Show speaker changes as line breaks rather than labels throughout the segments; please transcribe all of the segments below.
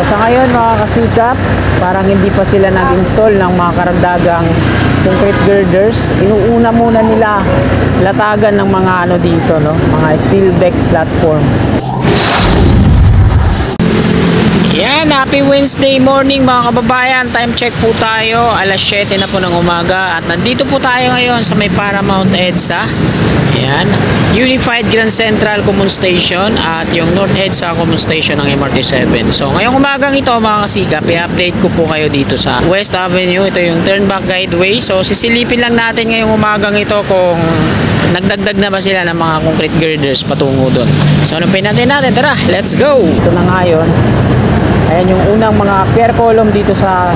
Sa ngayon mga kasikap, parang hindi pa sila nag-install ng mga karagdagang concrete girders. Inuuna muna nila latagan ng mga ano dito, no? Mga steel deck platform. Yan, happy Wednesday morning mga kababayan. Time check po tayo, alas 7 na po ng umaga. At nandito po tayo ngayon sa may Paramount EDSA. Yan, Unified Grand Central Common Station at yung North EDSA Common Station ng MRT7. So ngayong umagang ito mga kasikap, i-update ko po kayo dito sa West Avenue. Ito yung turn-back guideway. So sisilipin lang natin ngayong umagang ito kung nagdagdag na ba sila ng mga concrete girders patungo doon. So ano natin? Tara, let's go! Ito na nga yun. Ayan yung unang mga pier column dito sa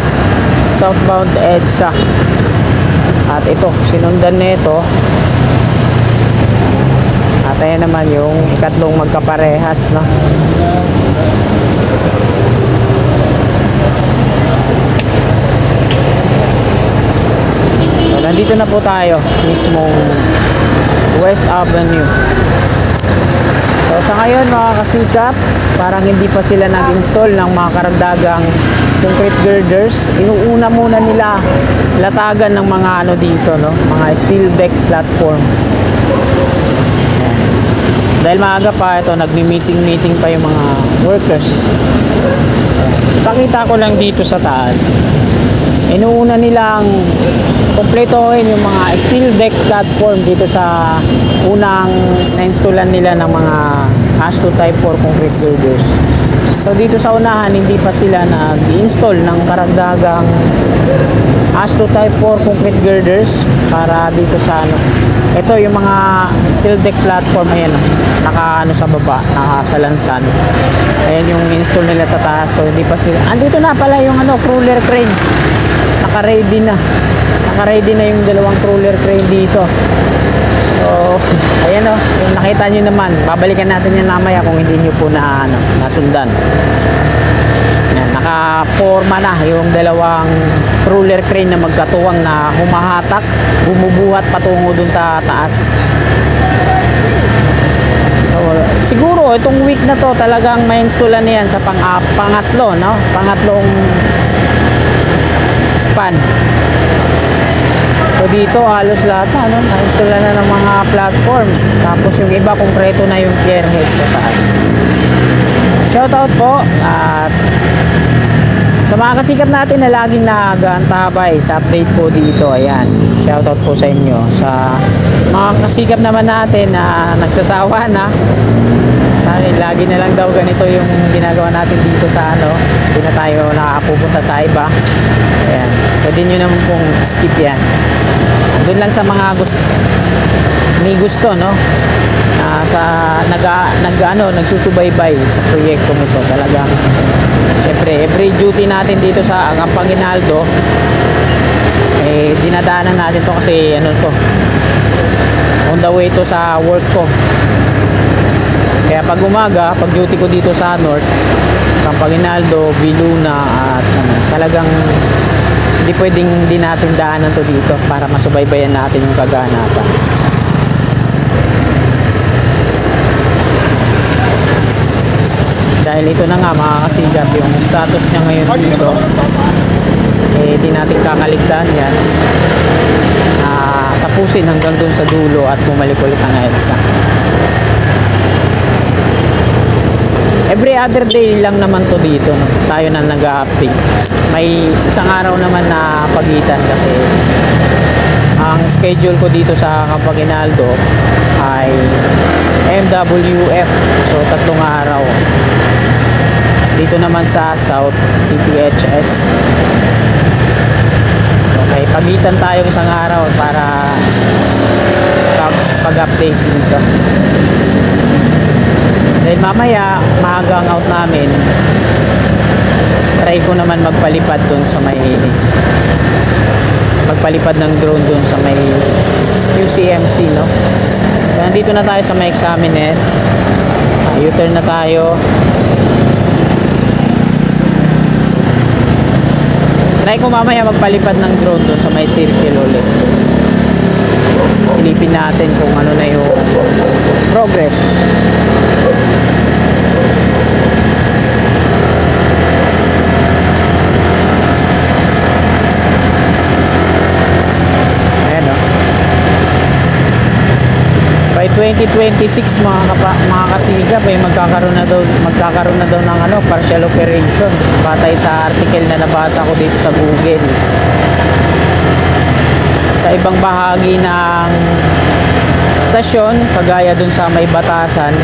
southbound EDSA. At ito, sinundan nito. At ayan naman yung ikatlong magkaparehas, no? So, nandito na po tayo, mismong West Avenue. So sa ngayon mga kasikap, parang hindi pa sila nag-install ng mga karagdagang concrete girders. Inuuna muna nila latagan ng mga ano dito, no? Mga steel deck platform. Ayan. Dahil maaga pa ito, nagmi-meeting pa yung mga workers. Ipakita ko lang dito sa taas. Inuuna nilang kompletohin yung mga steel deck platform dito sa unang na-installan nila ng mga AS2 Type 4 concrete girders. So dito sa unahan, hindi pa sila nag-install ng karagdagang AS2 Type 4 concrete girders para dito sa ano. Ito yung mga steel deck platform, ayan, naka ano sa baba, nakasalansan. Ayan yung install nila sa taas. So hindi pa sila. Andito na pala yung ano, crawler crane. Naka-ready na. Naka-ready na yung dalawang crawler crane dito. So, ayan o, yung nakita nyo naman, babalikan natin yan mamaya kung hindi nyo po na, ano, nasundan. Yan, naka-forma na yung dalawang crawler crane na magkatuwang na humahatak, bumubuhat patungo dun sa taas. So, siguro itong week na to talagang ma-installan niyan sa pangatlo, no? Pangatlong span. So dito halos lahat na, no? Na-install na ng mga platform. Tapos yung iba konkreto na yung pier head sa taas. Shoutout po at sa mga kasikap natin na laging nag-aantabay sa update po dito. Ayan, shoutout po sa inyo. Sa mga kasikap naman natin na nagsasawa na, sabi, lagi na lang daw ganito yung ginagawa natin dito sa ano, hindi na tayo nakakapupunta sa iba. Ayan, pwede nyo naman pong skip yan. Doon lang sa mga may gusto, no? Nagsusubaybay sa proyekto mo to. Talagang syempre, every duty natin dito sa Campanginaldo, eh, dinadaanan natin to kasi ano to, on the way to sa work ko. Kaya pag umaga, pag duty ko dito sa North, Campanginaldo, Viluna at talagang hindi pwedeng din natin daanan to dito para masubaybayan natin yung kaganapan. Dahil ito na nga mga kasigap, yung status niya ngayon dito, eh di natin kakaligtaan yan, tapusin hanggang dun sa dulo at bumalik ulit ang EDSA. Every other day lang naman to dito, no? Tayo na nag-update. May isang araw naman na pagitan kasi ang schedule ko dito sa Campanginaldo ay MWF. So 3 araw. Dito naman sa South, TPHS. So may pagitan tayo isang araw para pag-update dito. Dahil mamaya, maaga ang out namin, try ko naman magpalipad dun sa may magpalipad ng drone dun sa may UCMC, no? So, nandito na tayo sa may examiner. U-turn na tayo. Try ko mamaya magpalipad ng drone dun sa may circle ulit. Silipin natin kung ano na yung progress. 2026 mga kasigap ay magkakaroon na daw ng ano, partial operation batay sa article na nabasa ko dito sa Google. Sa ibang bahagi ng stasyon, kagaya dun sa May Batasan,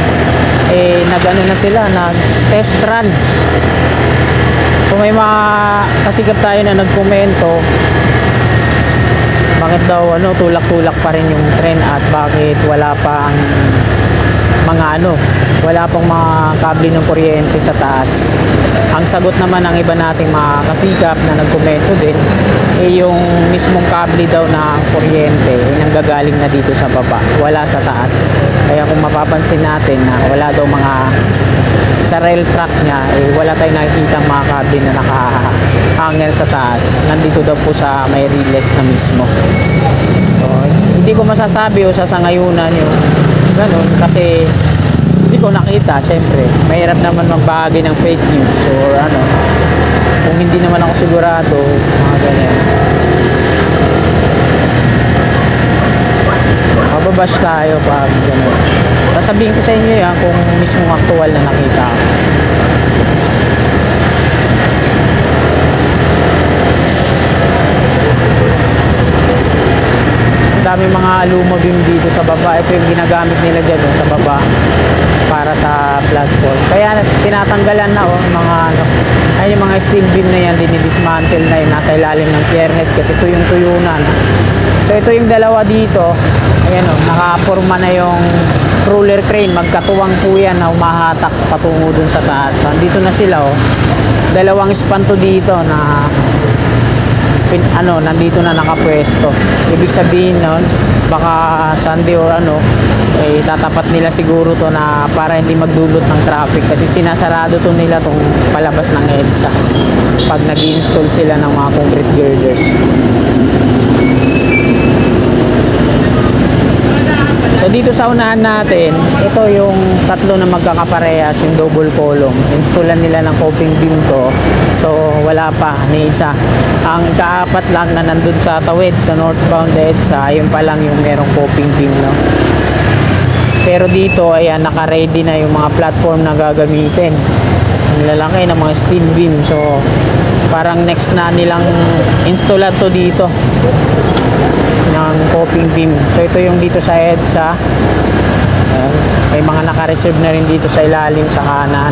nag-ano na sila, nag-test run. Kung may mga kasigap tayo na nagkomento, bakit daw tulak-tulak pa rin yung tren at bakit wala pa ang wala pang mga kable ng kuryente sa taas. Ang sagot naman ng iba nating mga kasikap na nagkomento din yung mismong kable daw na kuryente nanggagaling na dito sa baba, wala sa taas. Kaya kung mapapansin natin na wala daw mga sa rail track niya, wala tayong nakikita mga kable na nakahanger sa taas. Nandito daw po sa may relays na mismo. So, hindi ko masasabi o sasangayunan yung ganun kasi hindi ko nakita. Syempre mahirap naman magbahagi ng fake news or kung hindi naman ako sigurado, mga ganyan. Mababash tayo pag gano'n. Sasabihin ko sa inyo yan kung mismong aktual na nakita ko. Dami mga alumabim dito sa baba. Ito yung ginagamit nila dyan sa baba para sa platform. Kaya tinatanggalan na yung mga steel beam na yan, dinidismantle na yun, nasa ilalim ng pierhead kasi tuyong-tuyo na. So ito yung dalawa dito. Ayan nakaporma na yung roller crane. Magkatuwang po yan na umahatak patungo dun sa taas. So, andito na sila dalawang spanto dito na nandito na nakapwesto. Ibig sabihin baka Sunday or tatapat nila siguro to na para hindi magdulot ng traffic kasi sinasarado to nila tong palabas ng EDSA pag nag-install sila ng mga concrete girders. So dito sa unahan natin, ito yung tatlo na magkakaparehas, yung double column. Installan nila ng coping beam to. So wala pa ni isa. Ang kaapat lang na nandun sa tawid, sa northbound EDSA, yun pa lang yung merong coping beam Pero dito ayan, naka-ready na yung mga platform na gagamitin. Ang lalaki ng mga steel beam. So parang next na nilang installan to dito ng coping beam. So ito yung dito sa EDSA. May mga naka-reserve na rin dito sa ilalim sa kanan,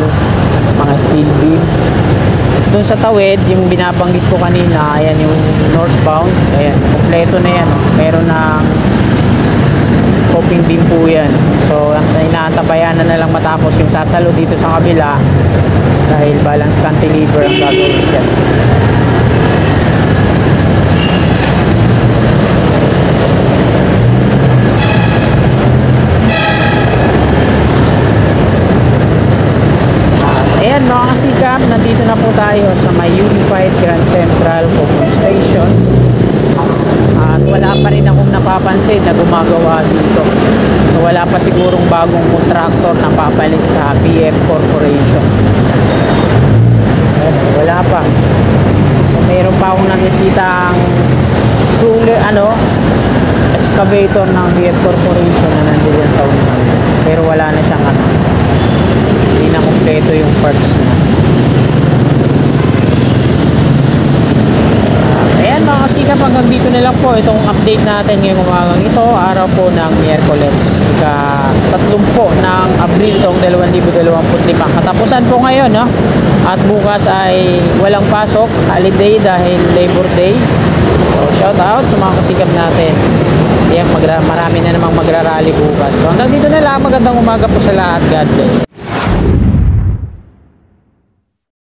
mga steel beam. Doon sa tawid, yung binabanggit ko kanina, ayan yung northbound. Ayan, kompleto na yan. Meron ng coping beam po yan. So inaantabayan na lang matapos yung sasalo dito sa kabila dahil balance cantilever ang gagawin dyan. Ayan mga kasikap, nandito na po tayo sa may Unified Grand Central Common Station. At wala pa rin akong napapansin na gumagawa dito. Wala pa sigurong bagong contractor na papalit sa BF Corporation. Wala pa. Mayroon pa akong nakikita ang excavator ng BF Corporation na nandiyan sa unahan. Pero wala na siyang hindi na kompleto yung parts na. Ayan mga kasikap, hanggang dito na lang po itong update natin ngayong umagang ito, araw po ng Miyerkules, ika-30 ng Abril taong 2025. Katapusan po ngayon at bukas ay walang pasok, holiday dahil Labor Day. So shout out sa mga kasikap natin. Ayan, marami na namang magrarally bukas. So hanggang dito na lang, magandang umaga po sa lahat. God bless.